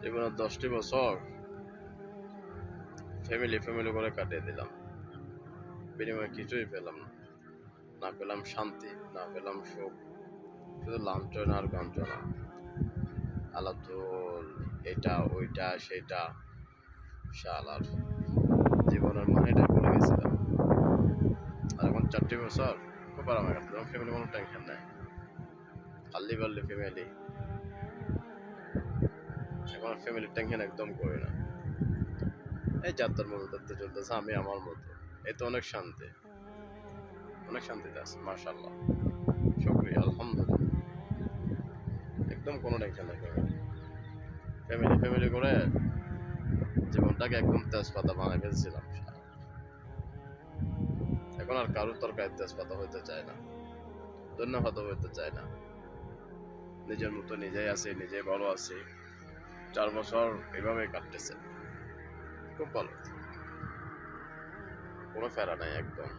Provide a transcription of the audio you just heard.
জীবনের 10টি বছর ফ্যামিলি করে কাটিয়ে দিলাম, বিনিময়ে কিছুই পেলাম না। না পেলাম শান্তি, না পেলাম সুখ, শুধু লাঞ্ছনা আর গঞ্জনা, আলাদুল, এটা ওইটা সেটা, শালার জীবনের মানেটা ভুলে গেছিলাম। আর এখন 4টি বছর খুব আরামে কাটছে, ফ্যামিলি কোনো টেনশন নাই, আল্লি বাল্লি ফ্যামিলি। এখন ফ্যামিলির টেনশন একদম করি না। এই যাত্রার মতো যাত্রা চলতেছে, আমি আমার মতো। এই তো অনেক শান্তি, অনেক শান্তিতে আছে, মাশাআল্লাহ, শুকরিয়া, আলহামদুলিল্লাহ। একদম কোনো টেনশন নাই। ফ্যামিলি করে জীবনটাকে একদম তেজপাতা বানাই ফেলছিলাম। এখন আর কারোর তরকারি তেজপাতা হইতে চায় না, ধন্যবাদ হইতে চায় না। নিজের মতো নিজেই আছি, নিজেই ভালো আছি। 4 বছর এভাবে কাটতেছে, খুব ভালো, কোনো ফেরা নাই একদম।